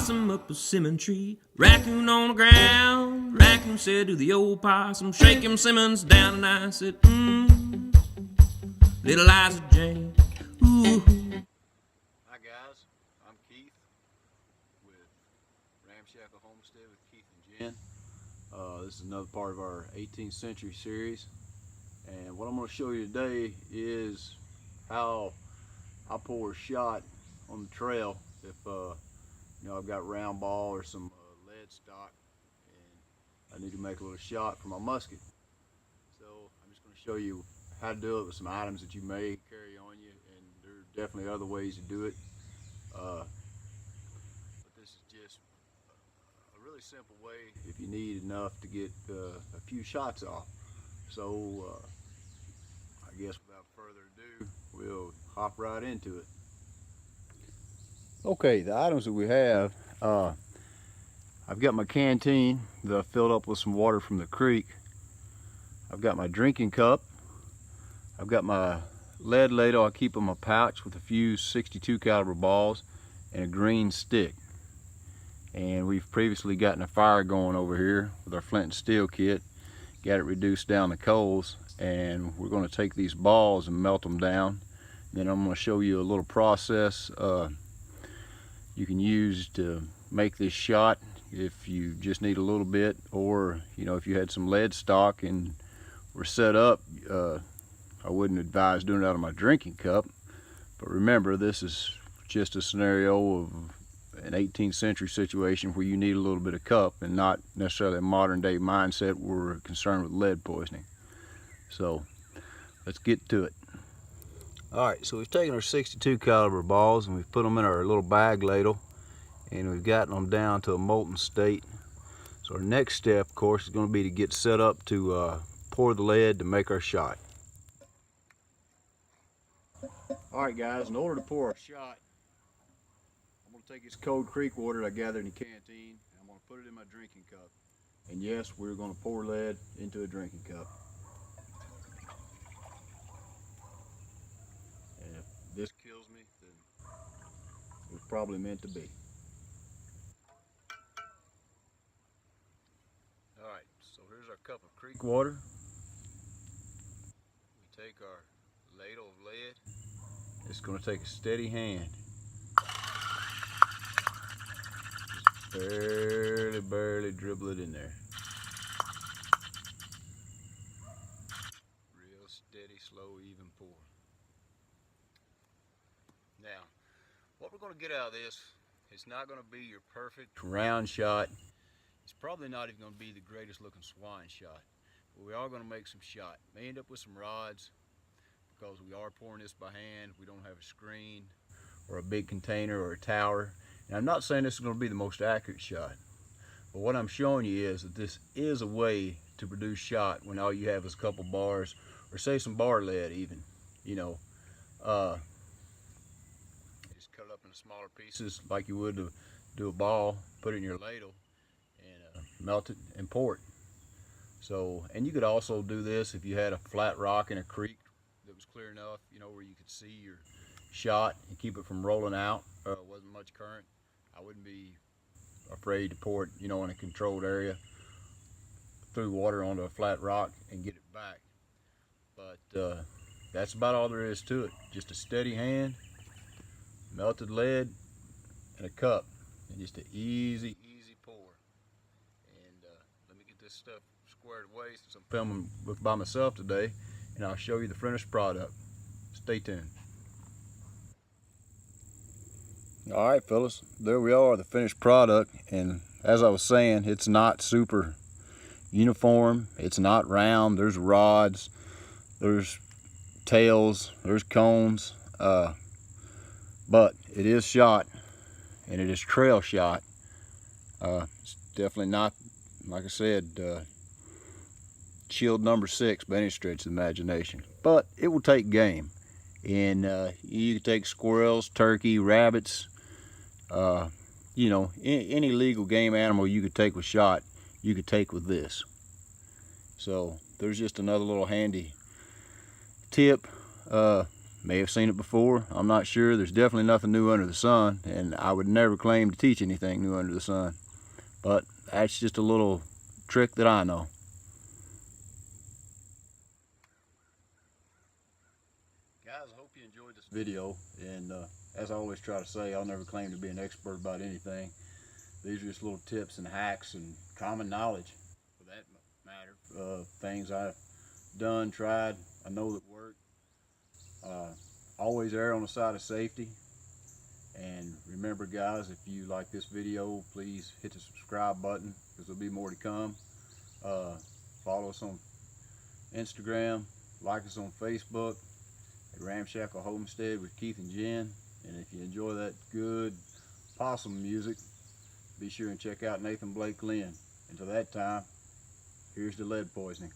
possum up a simmon tree, raccoon on the ground. Raccoon said to the old possum, shake him Simmons down. And I said, little Liza Jane, ooh. Hi guys, I'm Keith with Ramshackle Homestead with Keith and Jen. This is another part of our 18th century series, and what I'm going to show you today is how I pour a shot on the trail if I've got round ball or some lead stock and I need to make a little shot for my musket. So I'm just going to show you how to do it with some items that you may carry on you, and there are definitely other ways to do it. But this is just a really simple way if you need enough to get a few shots off. So I guess without further ado, we'll hop right into it. Okay, the items that we have, I've got my canteen that I filled up with some water from the creek. I've got my drinking cup. I've got my lead ladle I keep in my pouch with a few 62 caliber balls and a green stick. And we've previously gotten a fire going over here with our flint and steel kit, got it reduced down to coals, and we're going to take these balls and melt them down. Then I'm going to show you a little process you can use to make this shot if you just need a little bit, or if you had some lead stock and were set up. I wouldn't advise doing it out of my drinking cup, but remember, this is just a scenario of an 18th century situation where you need a little bit of cup and not necessarily a modern day mindset where we're concerned with lead poisoning. So let's get to it. Alright, so we've taken our 62 caliber balls and we've put them in our little bag ladle, and we've gotten them down to a molten state. So our next step, of course, is going to be to get set up to pour the lead to make our shot. Alright guys, in order to pour our shot, I'm going to take this cold creek water that I gathered in the canteen, and I'm going to put it in my drinking cup. And yes, we're going to pour lead into a drinking cup. And if this kills me, then it was probably meant to be. Alright, so here's our cup of creek water. We take our ladle of lead. It's going to take a steady hand. Just barely dribble it in there. Real steady, slow, even pour. Now, what we're going to get out of this, it's not going to be your perfect round shot. It's probably not even going to be the greatest looking swine shot. But we are going to make some shot. May end up with some rods, because we are pouring this by hand. We don't have a screen or a big container or a tower. And I'm not saying this is going to be the most accurate shot, but what I'm showing you is that this is a way to produce shot when all you have is a couple bars, or say some bar lead even. Just cut it up into smaller pieces like you would to do a ball, put it in your ladle, and melt it and pour it. So, and you could also do this if you had a flat rock in a creek that was clear enough, where you could see your shot and keep it from rolling out. Wasn't much current. I wouldn't be afraid to pour it, in a controlled area through water onto a flat rock and get it back. But that's about all there is to it. Just a steady hand, melted lead, and a cup, and just an easy pour. And let me get this stuff squared away since I'm filming by myself today, and I'll show you the finished product. Stay tuned. Alright fellas, there we are, the finished product. And as I was saying, it's not super uniform, it's not round. There's rods, there's tails, there's cones, but it is shot, and it is trail shot. It's definitely not, like I said, shield number 6 by any stretch of the imagination, but it will take game. And you can take squirrels, turkey, rabbits, any legal game animal you could take with shot, you could take with this. So there's just another little handy tip. may have seen it before. I'm not sure. There's definitely nothing new under the sun, and I would never claim to teach anything new under the sun. But that's just a little trick that I know. Guys, I hope you enjoyed this video, and as I always try to say, I'll never claim to be an expert about anything. These are just little tips and hacks and common knowledge, for that matter. Things I've done, tried, I know that work. Always err on the side of safety. And remember, guys, if you like this video, please hit the subscribe button, because there'll be more to come. Follow us on Instagram, like us on Facebook at Ramshackle Homestead with Keith and Jen. And if you enjoy that good possum music, be sure and check out Nathan Blake Lynn. Until that time, here's the lead poisoning.